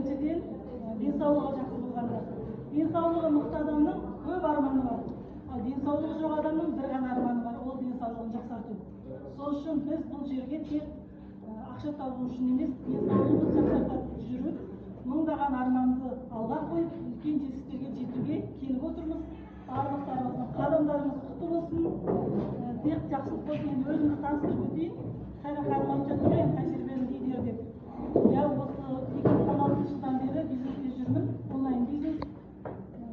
Біріншіден, денсаулығы жақсы болғанда. Денсаулығы мықты адамның көп арманы бар. Ал денсаулығы жоқ адамның бір ғана арманы бар, ол денсаулығын жақсарту. Сол үшін біз бұл жерге тек ақша табу үшін емес, денсаулығымызды жақсартып жүріп, мыңдаған арманды алға қойып, үлкен жетістіктерге жетуге келіп отырмыз. Барлықтарыңыздың қадамдарыңыз құтты болсын. Тек жақсылық болсын. Енді өзімді таныстырып өтейін. Сайра ханым айтып жатыр ғой, тәжірибелі лидер деп. Я осы 2016 жылдан бері бизнесте жүрмін. Онлайн бизнес,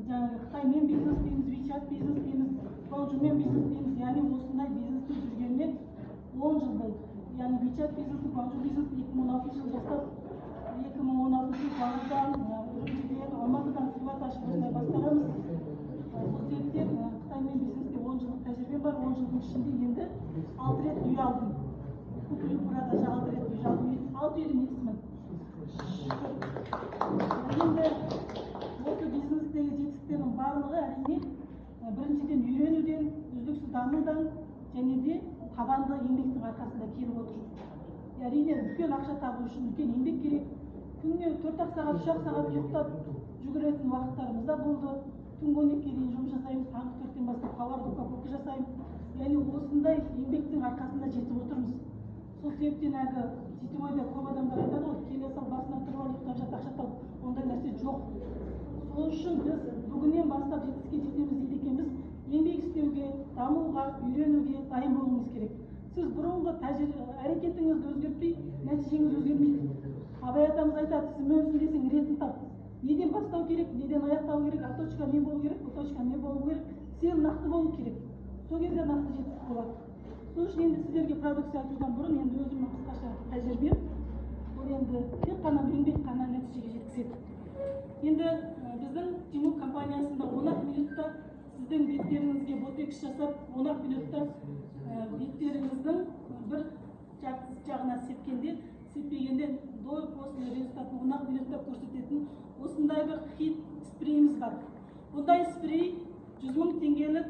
жаңағы Қытаймен бизнес дейміз, WeChat бизнес дейміз, Гуанчжоумен бизнес дейміз. Яғни осындай бизнесте жүргеніне 10 жыл болды. Яғни WeChat бизнесі, Гуанчжоу бизнесі 2016 жыл бастап 2016 жылдан Алматыдан приват ашып осындай бастағанбыз. Сол себептен Қытаймен бизнесте 10 жылдық тәжірибем бар. 10 жылдың ішінде енді 6 рет үй алдым. Burada 6 rет үй алдым. 6 үйдің иесімін. Енді осы бизнестегі жетістіктердің барлығы әрине біріншіден үйренуден, үздіксіз дамудан және де табанды еңбектің арқасында келіп отыр. Әрине үлкен ақша табу үшін үлкен еңбек керек. Күніне 4 сағат, 3 сағат ұйықтап жүгіретін уақыттарымыз да болды. Түнгі 12-ге дейін жұмыс жасаймыз, таңғы 4-тен бастап товарды упаковка жасаймыз. Яғни осындай еңбектің арқасында жетіп отырмыз. Сол себептен әлгі сетевойда көп адамдар айтады ғой, келе сал басынан тұрып ал, ұйықтап жат, ақша тауып. Ондай нәрсе жоқ. Сол үшін біз бүгіннен бастап жетістікке жетеміз дейді екенбіз. Еңбек істеуге, дамуға, үйренуге дайын болуымыз керек. Сіз бұрынғы әрекетіңізді өзгертпей, нәтижеңіз өзгермейді. Абай атамыз айтады, сіз мөңсің десең ретін тап. Неден бастау керек, неден аяқтау керек, точка не болу керек, точка не болу керек. Сен нақты болу керек. Сол кезде нақты жетістік болады. Сол үшін енді сіздерге продукция айтудан бұрын енді өзімнің қысқаша тәжірибем. Ол енді тек қана еңбек қана нәтижеге жеткізеді. Енді біздің Тимур компаниясында 10 минутта сіздің беттеріңізге ботекс жасап, 10 минутта беттеріңіздің бір жағына сеппегенде до после результатын 10 минутта көрсететін осындай бір хит спрейіміз бар. Бұндай спрей 100 000 теңгелік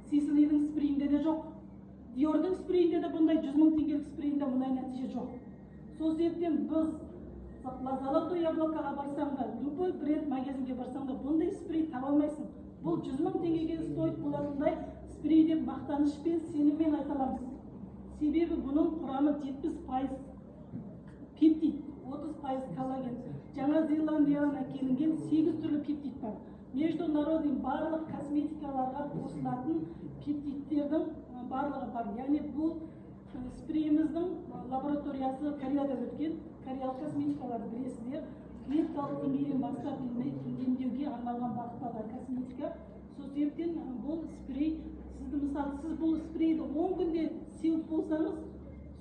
Сисилидің спрейінде де жоқ. Диордың спрейінде де бұндай 100 000 теңгелік спрейінде бұндай нәтиже жоқ. Сол себептен біз Золотое яблокоға барсаң да, любой бренд магазинге барсаң да бұндай спрей таба алмайсың. Бұл 100 000 теңгеге стоит болатындай спрей деп мақтанышпен, сеніммен айта аламыз. Себебі бұның құрамы 70% пептид, 30% коллаген. Жаңа Зеландиядан әкелінген 8 түрлі пептид бар. Международный барлық косметикаларға қосылатын пептидтердің барлығы бар. Яғни бұл спрейіміздің лабораториясы Кореяда өткен. Кореялық косметикалар білесіздер. Клеткалық деңгейден бастап емдеуге арналған бағытталған косметика. Сол себептен бұл спрей, сіз бұл спрейді 10 күнде сеуіп болсаңыз,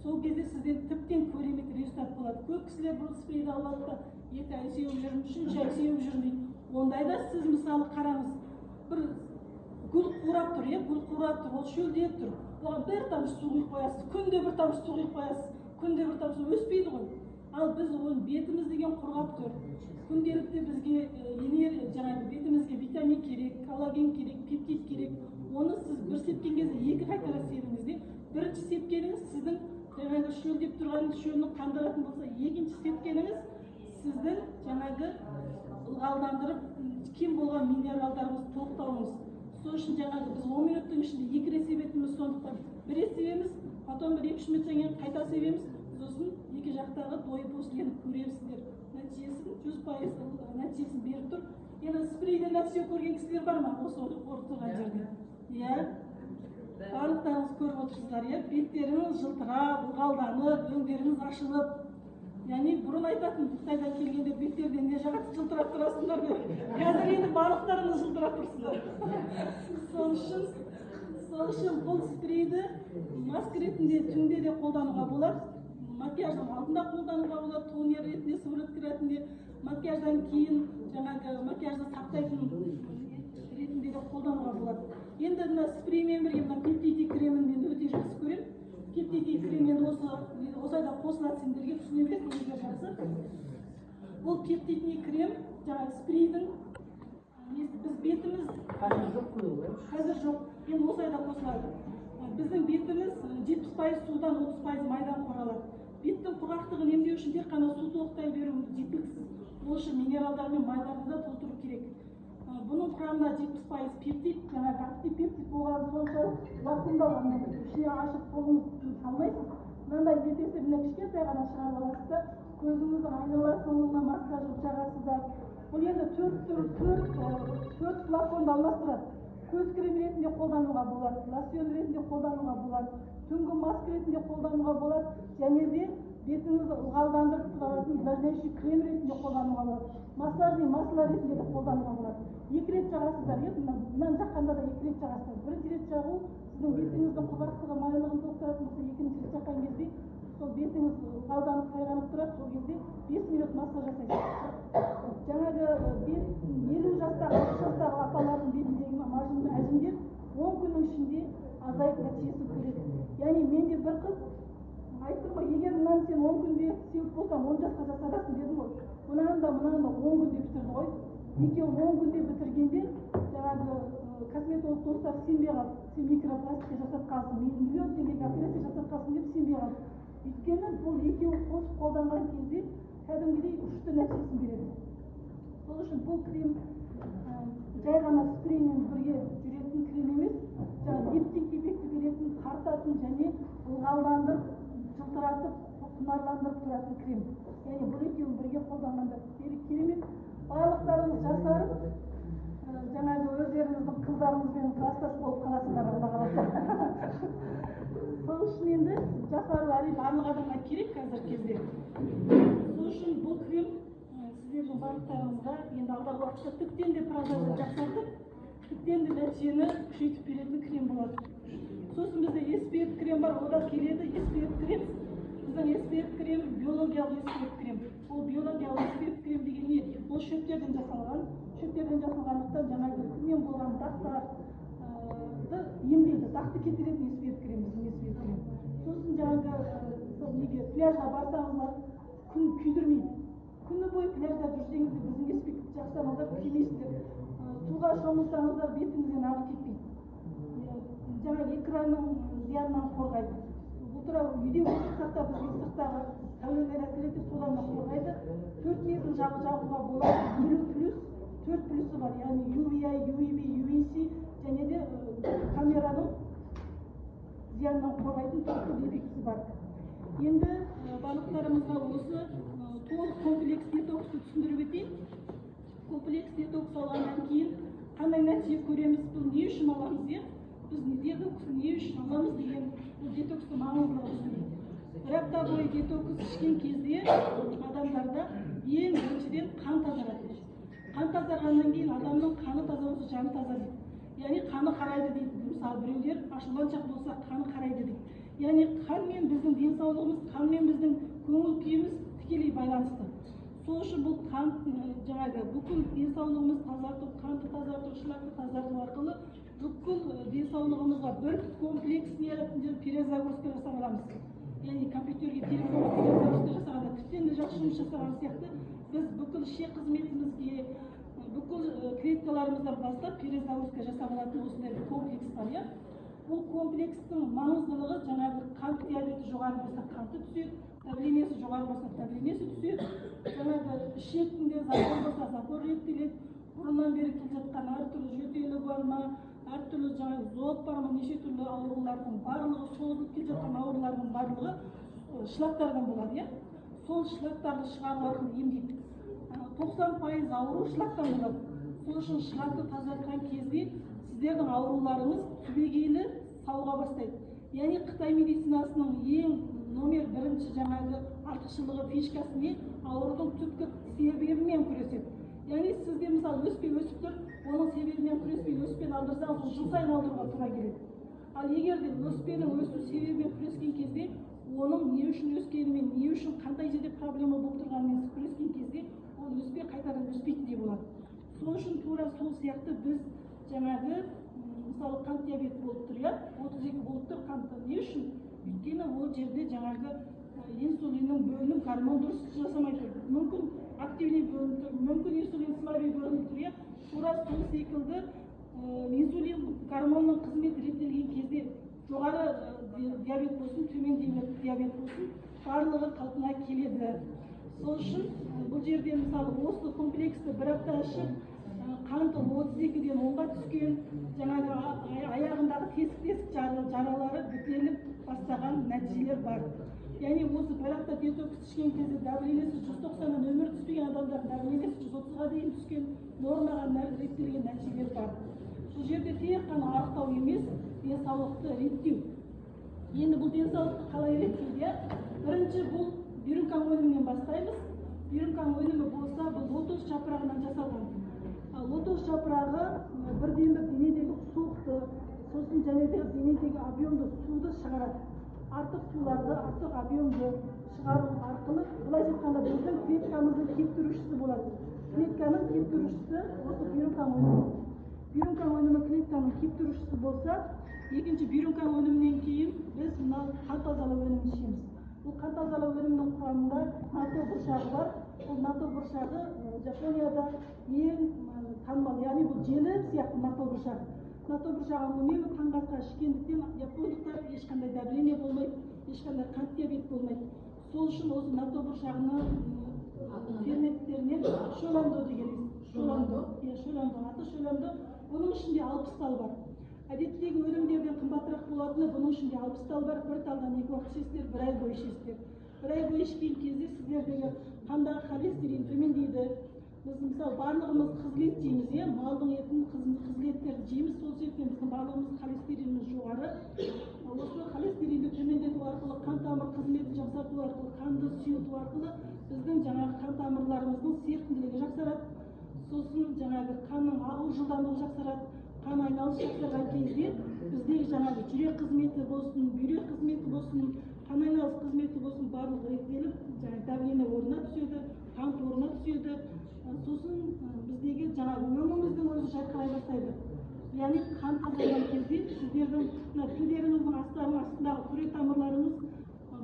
сол кезде сізден тіптен керемет результат болады. Көп кісілер бұл спрейді алады да 2 ай сеуіп жүрмін, 3 ай сеуіп жүрмін. Ондайда сіз мысалы қараңыз, бір гүл қурап тұр, гүл қурап тұр, ол шөлдеп тұр. Оған бір тамшы су құйып қоясыз, күнде бір тамшы су құйып қоясыз, күнде бір тамшы өспейді ғой. Ал біз оның бетіміз деген құрғап тұр. Күнделікті бізге бетімізге витамин керек, коллаген керек, пептид керек. Оны сіз бір сепкен кезде 2 қайтара себіңіз де, бірінші сепкеніңіз сіздің жаңағы шөлдеп тұрған шөлінің қандыратын болса, екінші сепкеніңіз сіздің жаңағы ылғалдандырып кем болған минералдарымыз толықтауымыз. Сол үшін жаңағы біз 10 минуттың ішінде 2 рет себетіміз, сондықтан бір рет себеміз, потом 1-2 минуттан кейін қайта себеміз. Сосын екі жақтағы тойып өсілгенін көресіздер. Нәтижесін 100% нәтижесін беріп тұр. Енді спрейден нәтиже көрген кісілер бар ма осы отырған жерде? Иә. Барлықтарыңыз көріп отырсыздар, иә. Беттеріңіз жылтырап, ылғалданып, өңдеріңіз ашылып. Яғни бұрын айтатын, Қытайдан келгенде беттерден не жағат жылтырап тұрасыңдар деп. Қазір енді барлықтарыңыз жылтырап тұрсыздар. Сол үшін бұл спрейді маска ретінде түнде де қолдануға болады. Макияждың алдында қолдануға болады, тонер ретінде, сыворотка ретінде, макияждан кейін жаңағы макияжды сақтайтын ретінде де қолдануға болады. Енді мына спреймен бірге мына пептид кремін мен өте жақсы көремін. Пептид креммен осайда қосылады, сендерге түсіне бересіңдер жақсы. Бұл пептид крем жаңағы спрейдің біз бетіміз қазір жоқ, енді осайда қосылады. Біздің бетіміз 70% судан, 30% майдан құралады. Беттің құрғақтығын емдеу үшін тек қана су толықтай беру жеткіліксіз. Ол үшін минералдар мен майларды да толтыру керек. Бұның құрамында 70% пептид, жаңағы актив пептид болғаны соншалық вакуумдалған. Ішіне ашып қолыңыз салмайсыз. Мынандай бетесі мына кішкентай ғана шығарып аласыз да көзіңіздің айналасына массаж жағасыздар. Бұл енді төрт флаконды алмастырады. Көз крем ретінде қолдануға болады, лосьон ретінде қолдануға болады, түнгі маска ретінде қолдануға болады, және де бетіңізді ылғалдандырып тұратын увлажняющий крем ретінде қолдануға болады. Массажный масло ретінде де қолдануға болады. 2 рет жағасыздар, мынаны жаққанда да 2 рет жағасыздар. Бірінші рет жағу сіздің бетіңіздің құбақтығы майлығын тоқтыратын болса, екінші рет жаққан кезде сол бетіңіз ылғалданып қайғанып тұрады, сол кезде 5 минут массаж жасайсыз. Жаңағы 50 жастағы, 60 жастағы апалардың бетіндегі мажымды әжімдер 10 күннің ішінде азайып нәтижесін көреді. Яғни менде бір қыз айттым ғой, егер мынаны сен 10 күнде сеуіп болсаң 10 жасқа жасарасың дедім ғой. Мынаны да 10 күнде бітірді ғой. Екеуі 10 күнде бітіргенде жаңағы косметолог достар сенбей қалды. Сен микропластика жасап қалсың, миллион теңгеге операция жасап қалсың деп сенбей қалды. Өйткені бұл екеуі қосып қолданған кезде кәдімгідей ұшты нәтижесін береді. Сол үшін бұл крем жай ғана спреймен бірге жүретін крем емес, жаңағы лифтинг эффекті беретін, тартатын және ылғалдандырып, жылтыратып, құнарландырып тұратын крем. Яғни бұл екеуін бірге қолданғанда керемет. Барлықтарыңыз жасарып, жаңағы өздеріңіздің қыздарыңызбен кластас болып қаласыздар, Алла қаласа. Сол үшін енді жасару әрине барлық адамға керек қазіргі кезде. Сол үшін бұл крем сіздердің барлықтарыңызға енді алдағы уақытта тіптен де продажды жақсартып, тіптен де нәтижені күшейтіп беретін крем болады. Сосын бізде SPF крем бар, ода келеді SPF крем. Біздің SPF крем биологиялық SPF крем. Ол биологиялық SPF крем деген не? Ол шөптерден жасалған. Шөптерден жасалғандықтан жаңағы күннен болған дақтарды емдейді. Дақты кетіретін SPF крем біздің SPF крем. Сосын жаңағы пляжға барсаңыздар күн күйдірмейді. Күні бойы пляжда жүрсеңіз де біздің SPF жақсаңыздар күймейсіздер. Суға шомылсаңыздар бетіңізден ағып кетпейді. Жаңағы экранның зиянынан қорғайды. Үйде отырсақ та бізге сырттағы сәулелер әсер етіп содан қорғайды. 4 мезгіл жағуға болады. 4 плюсы бар, яғни UVI, UVB, UVC және де камераның зиянынан қорғайтын төрт эффектісі бар. Енді барлықтарымызға осы толық комплекс детоксты түсіндіріп өтейін. Комплекс детокс алғаннан кейін қандай нәтиже көреміз, бұл не үшін аламыз, біз детоксты не үшін аламыз деген бұл детокстың маңыздылығы түсіндіреді. Бір апта бойы детокс ішкен кезде адамдарда ең біріншіден қан тазарады. Қан тазарғаннан кейін адамның қаны таза болса жаны таза дейді. Яғни қаны қарайды дейді. Мысалы біреулер ашуланшақ болса қаны қарайды дейді. Яғни қан мен біздің денсаулығымыз, қан мен біздің көңіл күйіміз тікелей байланысты. Сол үшін бұл қан жаңағы бүкіл денсаулығымыз тазарту, қанды тазарту, шлакты тазарту арқылы бүкіл денсаулығымызға бір комплекс перезагрузка жасап аламыз. Яғни компьютерге перезагрузка жасағанда тіптен де жақсы жұмыс жасаған сияқты біз бүкіл ішек қызметімізге, бүкіл клеткаларымыздан бастап перезагрузка жасап алатын осындай бір комплекс бар. Бұл комплекстің маңыздылығы жаңағы қант диабеті жоғары болса қанты түседі, давлениесі жоғары болса давлениесі түседі, жаңағы ішегінде запор болса запор реттеледі, бұрыннан бері келе жатқан әртүрлі жөтелі бар ма, әртүрлі жаңағы зоб бар ма, неше түрлі аурулардың барлығы, созылып келе жатқан аурулардың барлығы шлактардан болады. Сол шлактарды шығару арқылы емдейді. 90% ауру шлактан болады. Сол үшін шлакты тазартқан кезде сіздердің ауруларыңыз түбегейлі сауыға бастайды. Яғни Қытай медицинасының ең номер бірінші жаңағы артықшылығы фишкасы не? Аурудың түпкі себебімен күреседі. Яғни сізде мысалы өспе өсіп тұр, оның себебімен күреспей өспен алдырсаңыз, ол жыл сайын алдыруға тура келеді. Ал егер де өспенің өсу себебімен күрескен кезде, оның не үшін өскенімен, не үшін қандай жерде проблема болып тұрғанымен күрескен кезде, ол өспе қайтадан өспейтіндей болады. Сол үшін тура сол сияқты біз жаңағы мысалы қант диабеті болып тұр, 32 болып тұр қанты. Не үшін? Өйткені ол жерде жаңағы инсулиннің бөлініп, гормон дұрыс жасамай тұр. Мүмкін активный бөлініп тұр, мүмкін инсулин слабый бөлініп тұр. Тура сол секілді инсулин гормонның қызметі реттелген кезде жоғары диабет болсын, төмен диабет болсын, барлығы қалпына келеді. Сол үшін бұл жерде мысалы осы комплексті бір апта ішіп қанты 32-ден 10-ға түскен, жаңағы аяғындағы тесік жаралары бітеліп бастаған нәтижелер бар. Яғни осы бір апта детокс ішкен кезде давлениесі 190-нан өмір түспеген адамдар давлениесі 130-ға дейін түскен, нормаға реттелген нәтижелер бар. Бұл жерде тек қана анықтау емес, денсаулықты реттеу. Енді бұл денсаулықты қалай реттеуде? Бірінші бұл бирюкан өнімінен бастаймыз. Бирюкан өнімі болса, бұл лотос жапырағынан жасалған. Лотос жапырағы бірден-бір денедегі суықты, сосын және де денедегі объемды суды шығарады. Артық суларды, артық объемды шығару арқылы, былай айтқанда біздің клеткамыздың кептірушісі болады. Клетканың кептірушісі осы бирюкан өнімі. Бирюкан өнімі клетканың кептірушісі болса, екінші бирюкан өнімінен кейін біз мына қан тазалау өнімін ішеміз. Бұл қан тазалау өнімінің құрамында НАТО бұршағы бар. Бұл НАТО бұршағы Жапонияда ең танымал, яғни бұл желі сияқты НАТО бұршағы. НАТО бұршағын үнемі таңғы асқа ішкендіктен япондықтар ешқандай давление болмайды, ешқандай қант диабет болмайды. Сол үшін осы НАТО бұршағының ферменттерінен шоландо деген шоландо, аты шоландо. Бұның ішінде 60 тал бар. Әдеттегі өнімдерден қымбатырақ болатыны, бұның ішінде 60 тал бар. Бір талдан 2 уақыт ішесіздер, бір ай бойы ішесіздер. Бір ай бойы ішкен кезде сіздердегі қандағы холестерин төмендейді. Біз мысалы барлығымыз қызыл ет жейміз, малдың етін, қызыл еттерді жейміз, сол себептен біздің барлығымыз холестериніміз жоғары. Осы холестеринді төмендету арқылы, қан тамыр қызметін жақсарту арқылы, қанды сұйылту арқылы біздің жаңағы қан тамырларымыздың серпімділігі жақсарады. Сосын жаңағы қанның ағу жылдамдығы жақсарады. Қан айналысы жақсарған кезде біздегі жаңағы жүрек қызметі болсын, бүйрек қызметі болсын, қан айналыс қызметі болсын, барлығы реттеліп, жаңағы давление орнына түседі, қант орнына түседі. Сосын біздегі жаңағы өңіміздің өзі жайқалай бастайды. Яғни қан тазалаған кезде сіздердің тілдеріңіздің астындағы күре тамырларыңыз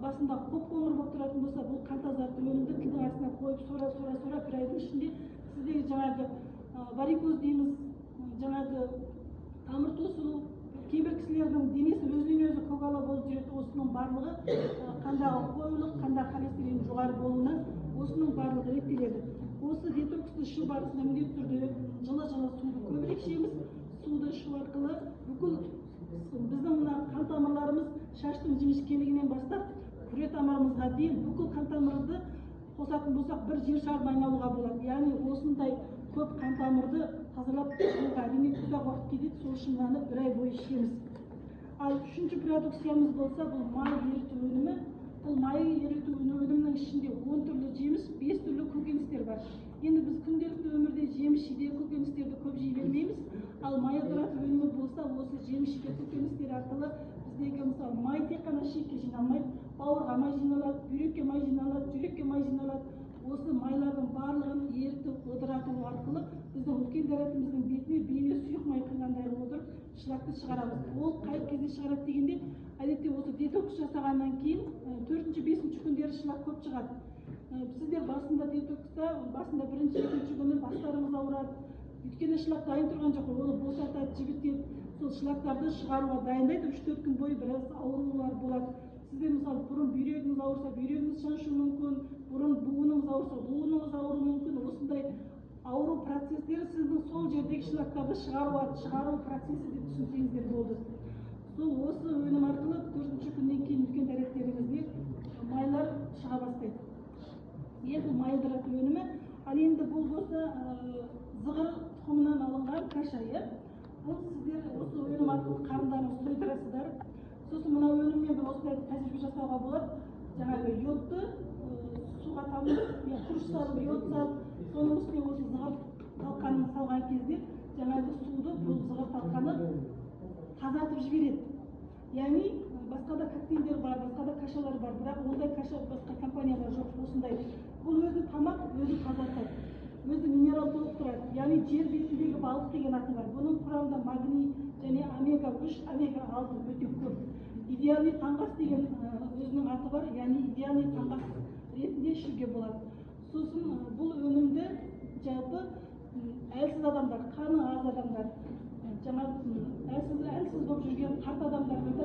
басында қоп-қоңыр болып тұратын болса, бұл қан тазарту өнімді тілдің астына қойып сора бір айдың ішінде сіздегі жаңағы варикоз дейміз, жаңағы тамыр тосылу, кейбір кісілердің денесі өзінен өзі көгала болып жүреді. Осының барлығы қандағы қоюлық, қандағы холестерин жоғары болуынан осының барлығы реттеледі. Осы детоксты ішу барысында міндетті түрде жылы суды көбірек ішеміз. Суды ішу арқылы бүкіл біздің мына қан тамырларымыз шаштың жіңішкелігінен бастап күре тамырымызға дейін бүкіл қан тамырды қосатын болсақ бір жер шарын айналуға болады. Яғни осындай көп қан тамырды тазалап шығуға әрине ұзақ уақыт кетеді. Сол үшін мынаны бір ай бойы ішеміз. Ал үшінші продукциямыз болса, бұл май еріту өнімі. Бұл май еріту өнімінің ішінде 10 түрлі жеміс, 5 түрлі көкөністер бар. Енді біз күнделікті өмірде жеміс-жидек көкөністерді көп жей бермейміз. Ал май ыдырату өнімі болса, осы жеміс-жидек көкөністер арқылы біздегі мысалы май тек қана ішекке жиналмайды, бауырға май жиналады, бүйрекке май жиналады, жүрекке май жиналады. Осы майлардың барлығын ерітіп ыдырату арқылы біздің үлкен дәретіміздің бетіне бейне сұйық май құйғандай отырып шылақты шығарамыз. Ол қай кезде шығарады дегенде, әдетте осы детокс жасағаннан кейін 4-5 күндері шылақ көп шығады. Сіздер басында детокста, басында 1-2 күні бастарыңыз ауырады. Өйткені шылақ дайын тұрған жоқ, оны босатады, жібітеді. Сол шылақтарды шығаруға дайындайды, 3-4 күн бойы біраз аурулар болады. Сіздер мысалы бұрын бүйрегіңіз ауырса, бүйрегіңіз шаншу мүмкін, бұрын буыныңыз ауырса, буыныңыз ауыру мүмкін. Осындай ауру процестері сіздің сол жердегі шылақтарды шығару процесі деп түсінсеңіздер болды. Сол осы өнім арқылы 4-ші күннен кейін үлкен дәреттеріңізде майлар шыға бастайды. Енді май ыдырату өнімі. Ал енді бұл болса зығыр тұқымынан алынған каша. Бұл сіздер осы өнім арқылы қарындарыңызды тойдырасыздар. Сосын мына өніммен бір осылай тәжірибе жасауға болады. Жаңағы йодты суға тамыз, күріш салып, йод салып, соның үстіне осы зығыр талқанын салған кезде жаңағы суды бұл зығыр талқаны тазартып жібереді. Яғни басқа да коктейльдер бар, басқа да кашалар бар, бірақ ондай каша басқа компаниялар жоқ. Осындай. Бұл өзі тамақ, өзі тазартады, өзі минерал толықтырады. Яғни жер бетіндегі балық деген аты бар. Бұның құрамында магний және омега-3, омега-6 өте көп. Идеальный таңғас деген өзінің аты бар, яғни идеальный таңғас ретінде ішуге болады. Сосын бұл өнімді жалпы әлсіз адамдар, қаны аз адамдар, әлсіз болып жүрген қарт адамдарға да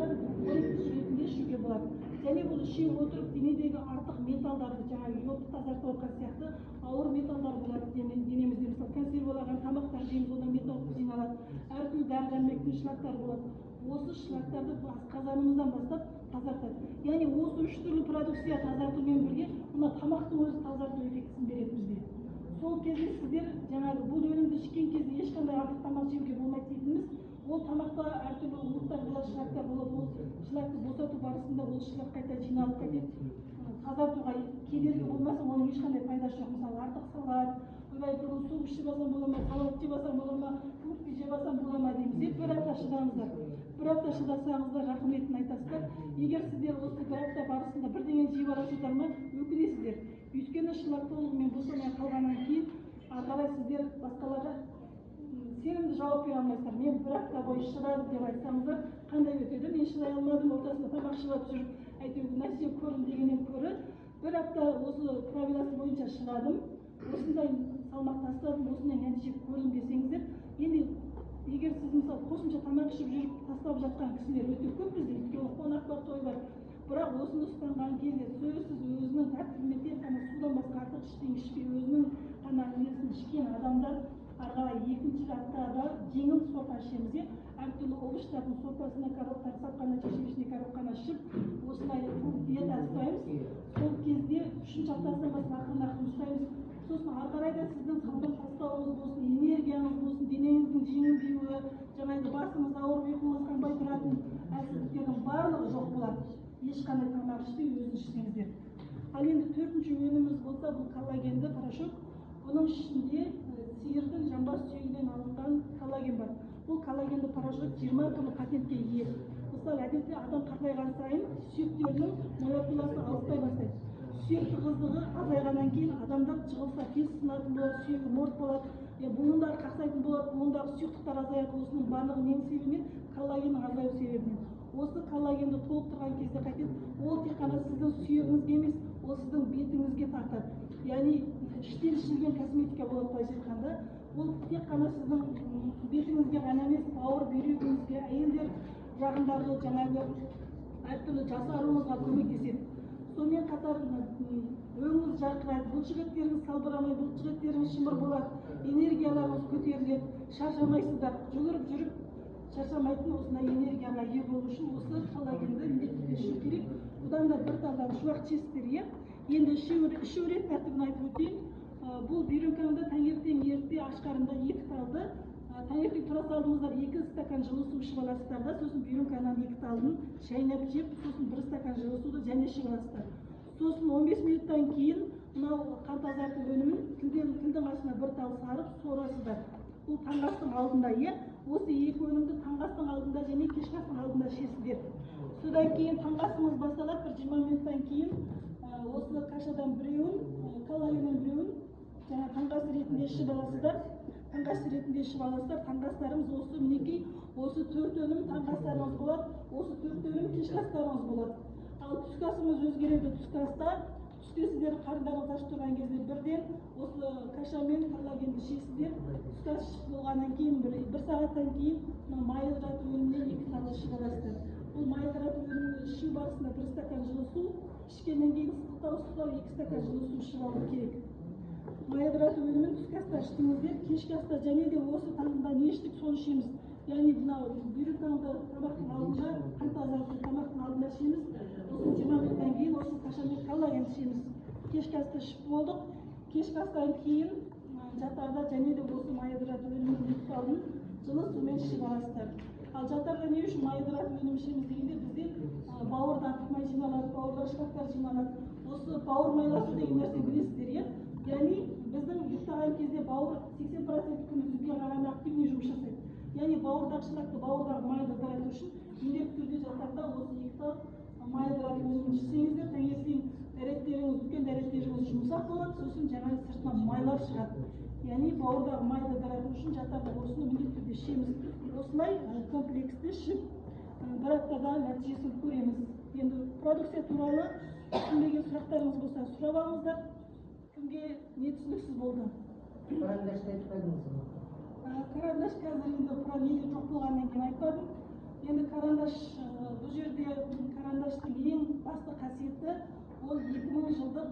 ретінде ішуге болады. Және бұл іше отырып денедегі артық металл металлдарды жаңағы йодты тазартып отқан сияқты ауыр металлдар болады денемізде. Мысалы консервалаған тамақтар жейміз, одан металл жиналады. Әртүрлі дәрі-дәрмектің шлактары болады. Осы шлактарды асқазанымыздан бастап тазартады. Яғни осы 3 түрлі продукция тазартумен бірге мына тамақтың өзі тазарту эффектісін береді бізде. Сол кезде сіздер жаңағы бұл өнімді ішкен кезде ешқандай артық тамақ жеуге болмайды дейтініміз, ол тамақта әртүрлі уыттар болады, шлактар болады. Ол шлакты босату барысында ол шлак қайта жиналып қайтеді. Тазартуға кедергі болмаса, оның ешқандай пайдасы жоқ. Мысалы, артық салат, ойбай бір күн суық ішіп алсам бола ма, салат жеп алсам бола ма, фрукты жеп алсам бола ма дейміз. Бір апта шыдаңыздар. Бір апта шыдасаңыздар рахметін айтасыздар. Егер сіздер осы бір апта барысында бірдеңе жеп аласыздар ма, өкінесіздер. Өйткені шлак толығымен босамай қалғаннан кейін ары қарай сіздер басқаларға сенімді жауап бере алмайсыздар. Мен бір апта бойы шыдадым деп айтсаңыздар, қандай өтеді? Мен шыдай алмадым, ортасында тамақ шыдап жүріп, әйтеуір нәтиже көрдім дегеннен көрі, бір апта осы правиласы бойынша шыдадым, осындай салмақ тастадым, осындай нәтиже көрдім десеңіздер, енді егер сіз мысалы қосымша тамақ ішіп жүріп тастап жатқан кісілер өте көп бізде, өйткені қонақ бар, той бар. Бірақ осыны ұстанған кезде сөзсіз өзінің тәртібімен тек қана судан басқа артық ештеңе ішпей өзінің ғана несін ішкен адамдар ары қарай екінші аптада жеңіл сорпа ішеміз. Әртүрлі овощтардың сорпасына коробканы сапқана, шешмешіне коробканы ішіп, осындай диета ұстаймыз. Сол кезде 3-ші аптасынан бастап ақырын ұстаймыз. Сосын ары қарай да сіздің салмақ тастауыңыз болсын, энергияңыз болсын, денеңіздің жеңілдеуі, жаңағы басыңыз ауырып ұйқыңыз қанбай тұратын әлсіздіктердің барлығы жоқ болады. Ешқандай тамақ ішпей өзін ішсеңіздер. Ал енді 4-ші өніміміз болса, бұл коллагенді порошок. Бұның ішінде сиырдың жамбас сүйегінен алынған коллаген бар. Бұл коллагенді порошок 20 түрлі патентке ие. Мысалы, әдетте адам қартайған сайын сүйектерінің молекуласы алыстай бастайды. Сүйек тығыздығы азайғаннан кейін адамдар жығылса тез сынатын болады, сүйегі морт болады, буындар қақсайтын болады, буындағы сұйықтықтар азаяды. Осының барлығы ненің себебінен? Коллагеннің азаю себебінен. Осы коллагенді толықтырған кезде қайтеді, ол тек қана сіздің сүйегіңізге емес, ол сіздің бетіңізге тартады. Яғни іштен ішілген косметика болады былайша айтқанда. Ол тек қана сіздің бетіңізге ғана емес, бауыр бүйрегіңізге, әйелдер жағындағы жаңағы әртүрлі жасаруыңызға көмектеседі. Сонымен қатар өңіңіз жарқырайды, бұлшықеттеріңіз салбырамай, бұлшықеттеріңіз шымыр болады, энергияларыңыз көтеріледі, шаршамайсыздар. Жүгіріп жүріп шаршамайтын осындай энергияға ие болу үшін осы коллагенді міндетті ішу керек. Бұдан да бір талдан шуақ ішесіздер. Енді ішу рет тәртібін айтып өтейін. Бұл бүйрекаңды таңертең ерте аш қарында 2 талды. Таңертең тұра салдыңыздар, 2 стакан жылы су ішіп аласыздар да, сосын бүйрекаңнан 2 талдын шайнап жеп, сосын 1 стакан жылы суды және ішіп аласыздар. Сосын 15 минуттан кейін мынау қан тазарту өнімін тілдің астына 1 тал сарып сорасыздар. Бұл таңғы алдында, осы 2 өнімді таңғы алдында және кешкі алдында ішесіздер. Содан кейін таңғы басталады, 20 минуттан кейін осы кашадан біреуін, коллагеннен біреуін жаңа таңғы ретінде ішіп аласыздар. Таңғы ретінде ішіп аласыздар. Таңғастарымыз осы мінекей, осы 4 өнім таңғастарымыз болады, осы 4 өнім кешкі астарымыз болады. Ал түскі асымыз өзгереді. Түскі аста түсте сіздер қарындарыңыз ашып тұрған кезде бірден осы каша мен коллагенді ішесіздер. Түскі ас болғаннан кейін 1 сағаттан кейін майылдырат өнімінен 2 тал ішіп аласыздар. Бұл майылдырат өнімін ішу барысында 1 стакан жылы су, ішкеннен кейін ыстықтау 2 стакан жылы су ішіп алу керек. Майылдырат өнімін түскі аста іштіңіздер, кешкі аста және де осы таңда не іштік соны ішеміз. Яғни мынау бүйрекаңды тамақтың алдында, қан тазарту тамақтың алдында ішеміз. Осы 20 минуттан кейін осы каша мен коллаген ішеміз. Кешкі аста ішіп болдық. Кешкі астан кейін жатарда және де осы майылдырат өнімін 2 талдын жылы сумен ішіп аласыздар. Ал жатарда не үшін майылдырат өнім ішеміз дегенде бізде бауырда артық май жиналады, бауырда шлактар жиналады. Осы бауыр майласу деген нәрсе білесіздер, яғни біздің ұйықтаған кезде бауыр 80% күндізге қарағанда активный жұмыс жасайды. Яғни бауырдағы шлакты, бауырдағы майды тарату үшін міндетті түрде жатарда осы 2 тал майылдырат өнімін ішсеңіздер, таңертең дәреттеріңіз, үлкен дәреттеріңіз жұмсақ болады, сосын жаңа сыртынан майлар шығады. Яғни бауырдағы майды тарату үшін жатарда осыны міндетті түрде ішеміз. Осылай комплексті ішіп, бір аптада нәтижесін көреміз. Енді продукция туралы түсінбеген сұрақтарыңыз болса сұрап алыңыздар. Кімге не түсініксіз болды? Карандашты айтпадыңыз ба? Карандаш қазір енді неде жоқ болғаннан кейін айтпадым. Енді карандаш, бұл жерде карандаштың ең басты қасиеті ол 2000 жылдық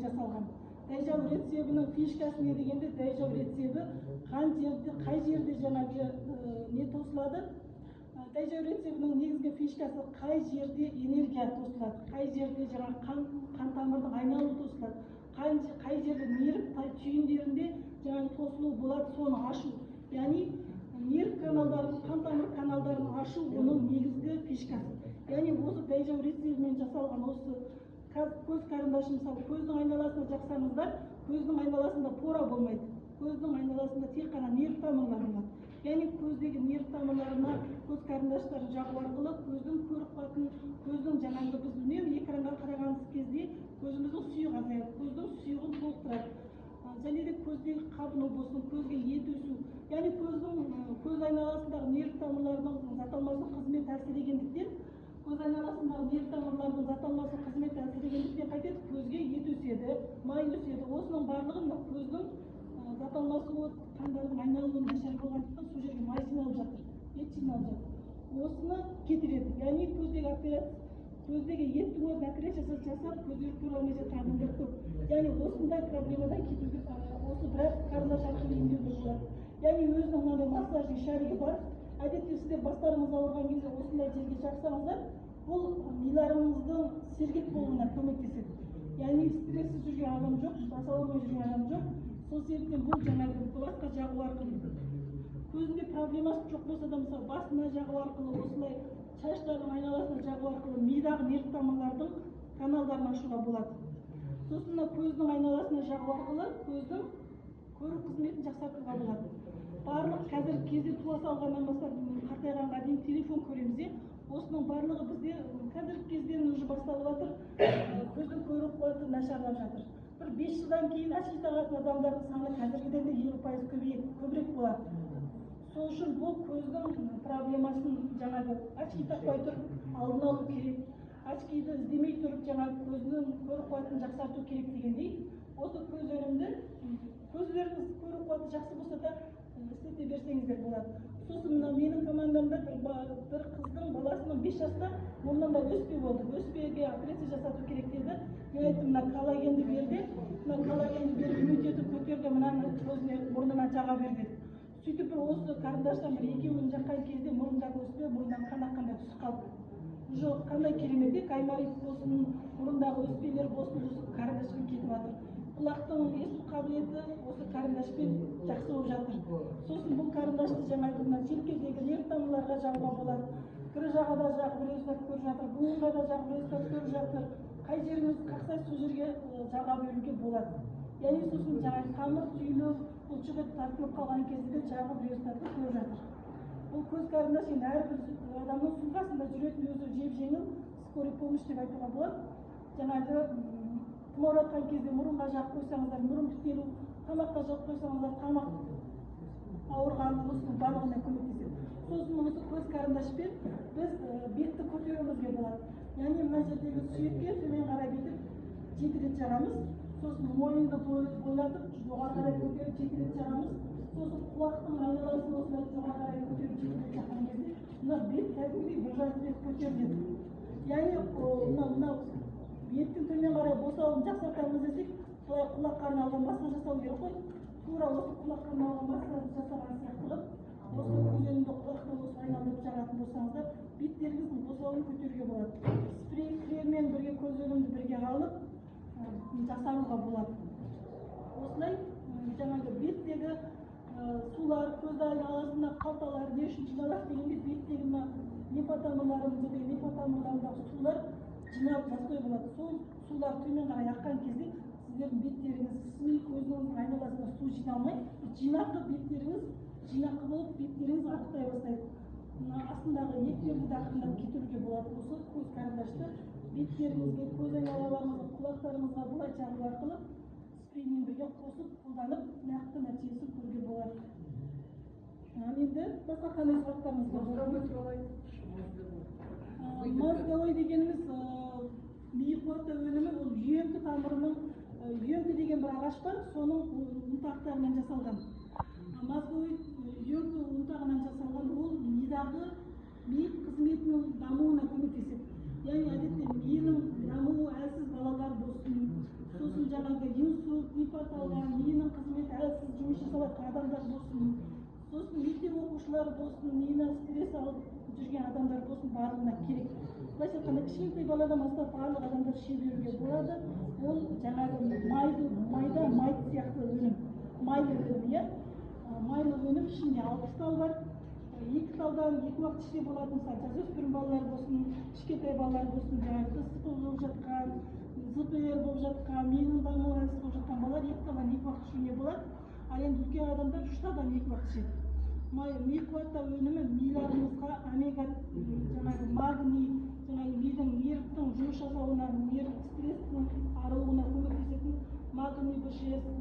жасалған. Дайжау рецебінің фишкасы не дегенде, дайжау рецебі қай жерде жаңағы не тосылады. Дайжау рецебінің негізгі фишкасы қай жерде энергия тосылады, қай жерде жаңағы қан тамырдың айналуы тосылады, қай жерде нерв түйіндерінде жаңағы тосылу болады, соны ашу. Яғни нерв каналдарын, қан тамыр каналдарын ашу оның негізгі фишкасы. Яғни осы дайжау рецебімен жасалған осы көз қарындашы, мысалы, көздің айналасына жақсаңыздар, көздің айналасында пора болмайды. Көздің айналасында тек қана нерв тамырлары болады. Яғни көздегі нерв тамырларына көз қарындаштарын жағу арқылы көздің көріп қатын, көздің жаңағы біз үнемі экранға қараған кезде көзіміздің сұйығы азаяды, көздің сұйығын толықтырады. Және де көздегі қабыну болсын, көзге ет өсу, яғни көз айналасындағы нерв тамырларының заталмасы қызмет әсірегендіктен, көз айналасындағы нерв тамырларының заталмасы қызмет әсірегендіктен қайтеді, көзге ет өседі, май өседі. Осының барлығы көздің заталмасы қандардың айналуы нашар болғандықтан сол жерге май жиналып жатыр, ет жиналып жатыр. Осыны кетіреді. Яғни көздегі операция, көздегі еттің өзін операция жасап, көздерді көре алмай жатқан адамдар көп. Яғни осындай проблемадан кетуге осы бірақ қарындаш арқылы емдеуге болады. Яғни өзінің мынандай массажный шаригі бар. Әдетте сіздер бастарыңыз ауырған кезде осындай жерге жақсаңыздар, бұл миларыңыздың сергек болуына көмектеседі. Яғни стрессіз жүрген адам жоқ, бас ауырмай жүрген адам жоқ. Сол себептен бұл жаңағы басқа жағу арқылы, көзінде проблемасы жоқ болса да, мысалы, басына жағу арқылы, осылай шаштардың айналасына жағу арқылы мидағы нерв тамырлардың каналдарын ашуға болады. Сосын көздің айналасына жағу арқылы көздің көру қызметін жақсартуға болады. Барлық қазір кезде туа салғаннан бастап қартайғанға дейін телефон көреміз. Осының барлығы бізде қазіргі кезден уже басталып жатыр. Көздің көру қуаты нашарлап жатыр. Бір 5 жылдан кейін очки тағатын адамдардың саны қазіргіден де 50% көбірек болады. Сол үшін бұл көздің проблемасын жаңағы очки тақпай тұрып алдын алу керек. Очкиді іздемей тұрып жаңағы көздің көру қуатын жақсарту керек дегендей, осы көздеріңіз көру қуаты жақсы болса да істете берсеңіздер болады. Сосын менің командамда бір қыздың баласының 5 жаста мұрнында өспе болды. Өспеге операция жасату керек деді. Мен айттым, мына коллагенді берді. Мына коллагенді беріп иммунитеті көтерді, мынаны көзіне мұрнына жаға бер деді. Сөйтіп бір осы қарындаштан бір екеуін жаққан кезде мұрындағы өспе, мұрындан қан аққандай түсіп қалды. Жоқ, қандай керемет, каймарит болсын, мұрындағы өспелер болсын, осы қарындашпен кетіп жатыр. Құлақтың есту қабілеті осы қарындашпен жақсы болып жатыр. Сосын бұл қарындашты жаңағы мына желкедегі нерв тамырларға жағуға болады. Бір жағада жағып результат көріп жатыр, буынға да жағып результат көріп жатыр. Қай жеріңіз қақсай сол жерге жаға беруге болады. Яғни сосын жаңағы тамыр түйіліп, бұлшық тартылып қалған кезде жағып результатты көріп жатыр. Бұл көз қарындаш енді әрбір адамның суғасында жүретін өзі жеп-жеңіл скорый помощь деп айтуға болады. Жаңағы тұмауратқан кезде мұрынға жағып қойсаңыздар, мұрын бітелу, тамаққа жағып қойсаңыздар, тамақ ауырған осының барлығына көмектеседі. Сосын осы көз қарындашпен біз бетті көтеруімізге болады. Яғни мына жердегі сүйекке төмен қарай бүйтіп 7 рет жағамыз. Сосын мойынды бойлатып жоғары қарай көтеріп 7 рет жағамыз. Сосын құлақтың айналасын осылай жоғары қарай көтеріп 7 рет жаққан кезде мына бет кәдімгідей бір жарты рет көтеріледі. Яғни мынау беттің төмен қарай босауын жақсартамыз десек, солай құлаққа арналған массаж жасау керек қой. Тура осы құлаққа арналған массаж жасаған сияқты осы көзенді құлақты осы айналдырып жағатын болсаңыздар, беттеріңіздің босауын көтеруге болады. Спрей креммен бірге көзенімді бірге алып жасауға болады. Осылай жаңағы беттегі сулар, көз айналасында қалталар не үшін жиналады дегенде беттегі лимфотамырларындағы сулар жиналып застой болады. Сол сулар төмен қарай аққан кезде сіздердің беттеріңіз ісімей, көзіңіздің айналасында су жиналмай, жинақы беттеріңіз жинақы болып, беттеріңіз арықтай бастайды. Астындағы еттерді де ақырындап кетіруге болады. Осы көз қарындашты беттеріңізге, көз айналаларыңызға, құлақтарыңызға бұлай жағу арқылы спреймен бірге қосып қолданып, нақты нәтижесін көруге болады. Енді басқа қандай сұрақтарыңыз бар? Мозговой дегеніміз ми қуаты өнімі, ол үйеңкі тамырының, үйеңкі деген бір ағаш бар, соның ұнтақтарынан жасалған. Мозговой үйеңкі ұнтағынан жасалған, ол мидағы ми қызметінің дамуына көмектеседі. Яғни әдетте миының дамуы әлсіз балалар болсын, сосын жаңағы жатқан адамдар болсын, сосын мектеп оқушылары болсын, мені стресс алып жүрген адамдар болсын, барлығына керек. Былайша айтқанда кішкентай баладан бастап барлық адамдар іше беруге болады. Ол жаңағы майда май сияқты өнім, майлы өнім, иә. Майлы өнім ішінде 60 тал бар. 2 талдан 2 уақыт ішсе болады. Мысалы, жасөспірім балалар болсын, кішкентай балалар болсын, жаңағы ыстық болып жатқан, ЗПР болып жатқан, миының дамуы болып жатқан балалар 2 талдан 2 уақыт ішуіне болады. Ал енді үлкен адамдар 3 талдан 2 уақыт ішеді. Ми қуаттау өнімі миларымызға омега, жаңағы магний, жаңағы мидың нервтің жұмыс жасауына, нерв стресстің арылуына көмектесетін магний B6,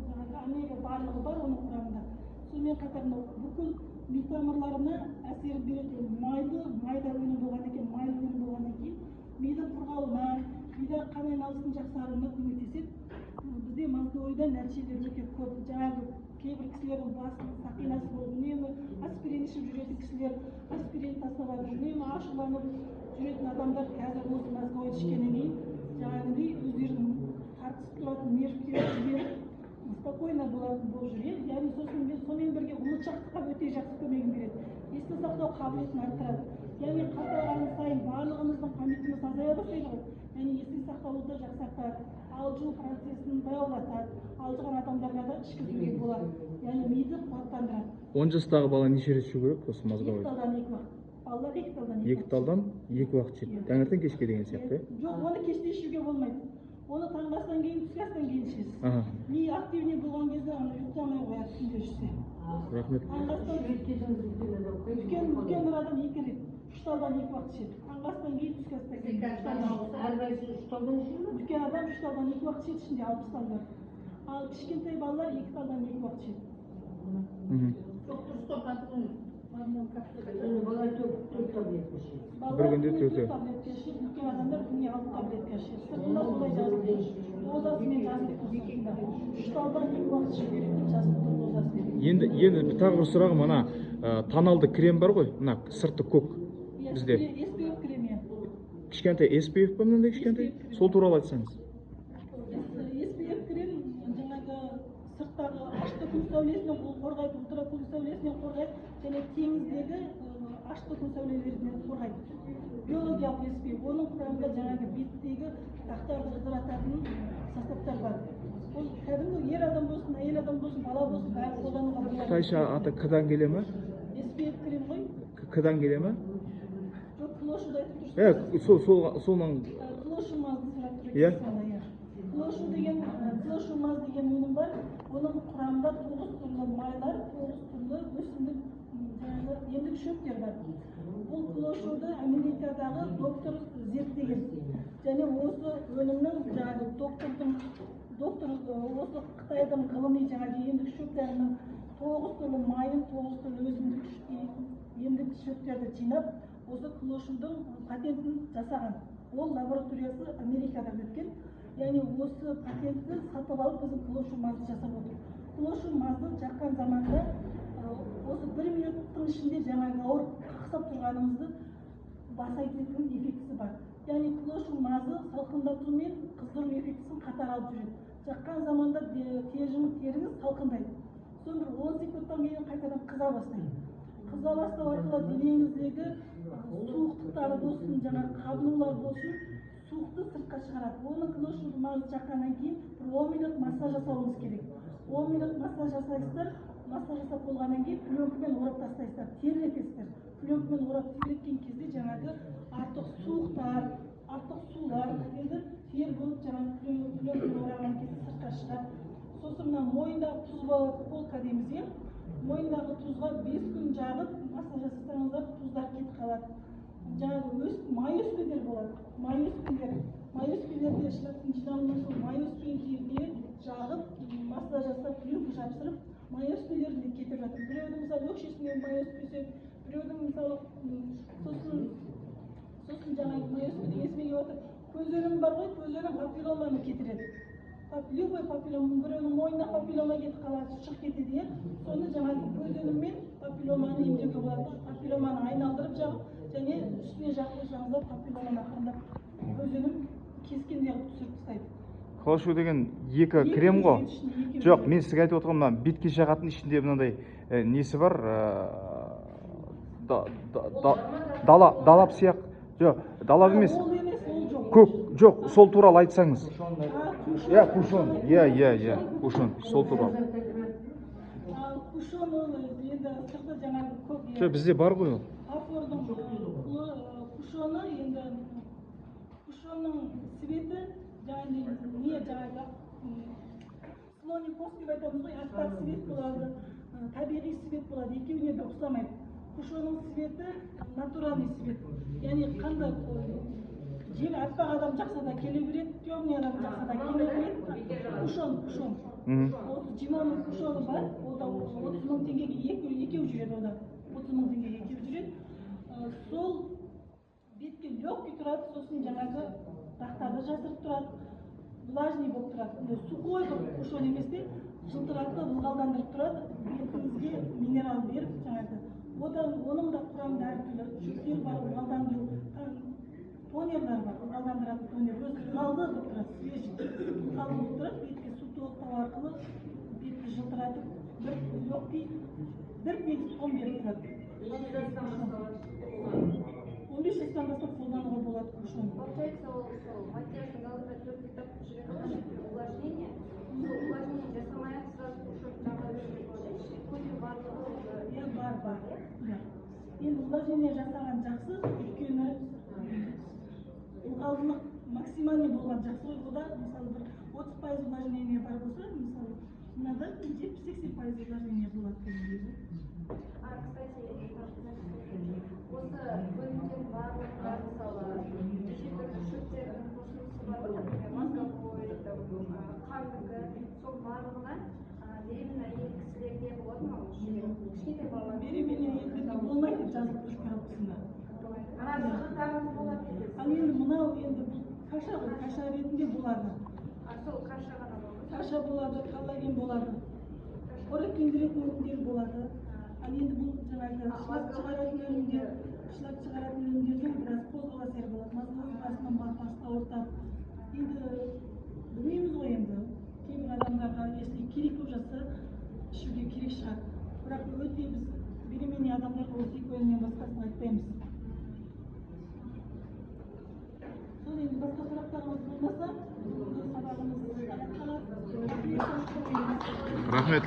жаңағы омега барлығы бар оның құрамында. Сонымен қатар бүкіл ми тамырларына әсер беретін майда өнім болғаннан кейін, майлы өнім болғаннан кейін мидың құрғауына, мидағы қан айналысының жақсаруына көмектеседі. Бізде мозговойда нәтижелер өте көп. Жаңағы кейбір кісілердің басының сақинасы болып, үнемі аспирин ішіп жүретін кісілер аспирин тастап, үнемі ашуланып жүретін адамдар қазір осы мозговойды ішкеннен кейін жаңағыдай өздерінің тартысып тұратын нервтері жіберіп спокойно болатын болып жүр. Яғни сонымен бірге ұмытшақтыққа өте жақсы көмегін береді. Есте сақтау қабілетін арттырады. Яғни қартайған сайын барлығымыздың памятіміз азая бастайды ғой. Яғни есте сақтауды жақсартады, алжу процесін баяулатады, алжыған адамдарға да ішкізуге болады. Яғни миды қуаттандырады. 10 жастағы бала неше рет ішу керек осы мозговой? 2 талдан 2 уақыт. Балалар 2 талдан 2 2 талдан 2 уақыт ішеді. Таңертең кешке деген сияқты. Жоқ, оны кеште ішуге болмайды. Оны таңғы астан кейін, түскі астан кейін ішесіз. Ми активный болған кезде ана ұйықтамай қояды түнде ішсе. Рахмет. Таңғы астан үлкен бір адам 2 рет 3 талдан 2 уақыт ішеді. Таңғы астан кейін, түскі астан кейін. Әрқайсысы 3 талдан ішеді ме? Үлкен адам 3 талдан 2 уақыт ішеді, ішінде 60 тал бар. Ал кішкентай балалар 2 талдан 2 уақыт ішеді. Çok dürüst kapatın. Bana çok tablette şey. Bir günde 4 tablette şey. Ülken adamlar günde 6 tablette şey. Sırtında solay жазып. Dozасымен жазып көрсетті. 3 талдан 2 уақыт ішіп береді жазып дозасымен. Енді тағы бір сұрағым, ана тоналды крем бар ғой, мына сырты көк бізде. SPF крем. Кішкентай SPF па мынандай кішкентай? Сол туралы айтсаңыз. SPF крем жаңағы сырттағы ашты күн сәулесінен қорғайды, ультракүн сәулесінен қорғайды, және теңіздегі ашты күн сәулелерінен қорғайды. Биологиялық SPF, оның құрамында жаңағы беттегі дақтарды ыдырататын составтар бар. Ол кәдімгі ер адам болсын, әйел адам болсын, бала болсын, бәрі қолдануға болады. Қытайша аты К-дан келе ме? SPF крем ғой. К-дан келе ме? Жоқ, клошуды айтып тұрсыз. Соның клошумазды сұрап тұр. Иә. Клошумаз деген өнім бар. Оның құрамында 9 түрлі майлар, 9 түрлі өсімдік емдік шөптер бар. Бұл клошуды Америкадағы доктор зерттеген. Және осы өнімнің жаңағы доктор осы Қытайдың ғылыми жаңағы емдік шөптерінің 9 түрлі майын, 9 түрлі өсімдік емдік шөптерді жинап, осы клошудың патентін жасаған. Ол лабораториясы Америкада өткен. Яғни осы патентті сатып алып біздің клошумазды жасап отыр. Клошумазды жаққан заманда осы 1 минуттың ішінде жаңағы ауырып қақсап тұрғанымызды басайтын эффектісі бар. Яғни клошумазды салқындату мен қыздыру эффектісін қатар алып жүреді. Жаққан заманда теріңіз салқындайды. Соң бір 10 секундтан кейін қайтадан қыза бастайды. Қыза бастау арқылы денеңіздегі суықтықтары болсын, жаңағы қабынулар болсын, суықты сыртқа шығарады. Оны клошумазды жаққаннан кейін 10 минут массаж жасауыңыз керек. 10 минут массаж жасайсыздар, массаж жасап болғаннан кейін пленкамен орап тастайсыздар, терлетесіздер. Пленкамен орап терлеткен кезде жаңағы артық суықтар, артық сулар енді тер болып жаңағы пленкамен ораған кезде сыртқа шығады. Сосын мына мойындағы тұзға полка дейміз, иә? Мойындағы тұзға 5 күн жағып массаж жасасаңыздар, тұздар кетіп қалады. Жаңағы май өспелер болады. Май өспелерде шлактың жиналуынан соң май өспеген жерге жағып, массаж жасап, пленка жапсырып, май өспелері де кетіп жатыр. Біреудің мысалы өкшесінен май өспесе, біреудің мысалы сосын жаңағы май өспеде есіме келіп отыр. Көз өнімі бар ғой, көз өнім папилломаны кетіреді. Любой папиллома, біреудің мойнына папиллома кетіп қалады, шығып кетеді. Соны жаңағы көз өніммен папилломаны емдеуге болады. Папилломаны айналдырып жағып, және үстіне жақып қойсаңыздар папилломаны ақырындап көз өнім кескенде түсіріп тастайды. Холошу деген екі крем ғой. Жоқ, мен сізге айтып отырмын, мына бетке жағатын ішінде мынандай несі бар, далап сияқты. Жоқ, далап емес. Ол емес, ол жоқ. Көк, жоқ, сол туралы айтсаңыз. Кушон. Кушон, сол туралы. Кушон ол енді сырты жаңағы көк. Жоқ, бізде бар ғой ол. Афордың кушоны енді кушонның цветі жаңағы слоний пост деп айтамыз ғой, аппақ свет болады, табиғи свет болады, екеуіне де ұқсамайды. Кушонның цветі натуральный свет. Яғни қандай жел аппақ адам жақса да келе береді, темный адам жақса да келе береді. Кушон. Осы Жиманың кушоны бар, ол да 30 мың теңгеге екеу жүреді ода. 30 мың теңгеге екеу жүреді. Сол бетке легкий тұрады, сосын жаңағы дақтарды жасырып тұрады, влажный болып тұрады. Сухой кушон емес те, жылтырақты ылғалдандырып тұрады, бетіңізге минерал беріп жаңағы. Оның да құрамында әртүрлі жүктер бар, ылғалдандыру, тонерлар бар, ылғалдандыратын тонер. Өзі ылғалды болып тұрады, свежий, ылғалды болып тұрады, бетке су толықтау арқылы бетті жылтыратып, бір легкий, бір тон беріп тұрады. 15 жастан бастап қолдануға болады кушон. Получается, макияждың алдында 4 этап жүреді, увлажнение. Увлажнение жасамай-ақ сразу кушон жаға беруге болады. Көзге барлығы бар. Енді увлажнение жасаған жақсы, өйткені ылғалдылық максимальный болған жақсы ғой. Ода мысалы бір 30% увлажнение бар болса, мысалы мынада 70-80% увлажнение болады. Кстати, осы бөлімдердің барлығы мысалы неше түрлі шөптердің қосындысы бар ғой, например, мозговой, қандікі, сол барлығына беременна әйел кісілерге болады ма? Кішкентай балалар беременна әйелдерге болмайды деп жазылып тұр коробкасында. Ал енді мынау енді бұл каша ғой, каша ретінде болады. Сол каша ғана болады. Каша болады, коллаген болады, қоректендіретін өнімдер болады. Ал енді бұл жаңағы шлак шығаратын өнімдерден біраз қозғала әсер болады. Мозговой басынан басқа ортап. Енді білмейміз ғой енді. Кейбір адамдарға, если керек болып жатса, ішуге керек шығар. Бірақ өте біз беременный адамдарға осы екі өнімнен басқасын айтпаймыз. Сол енді басқа сұрақтарымыз болмаса, сабағымыз аяқталады. Рахмет.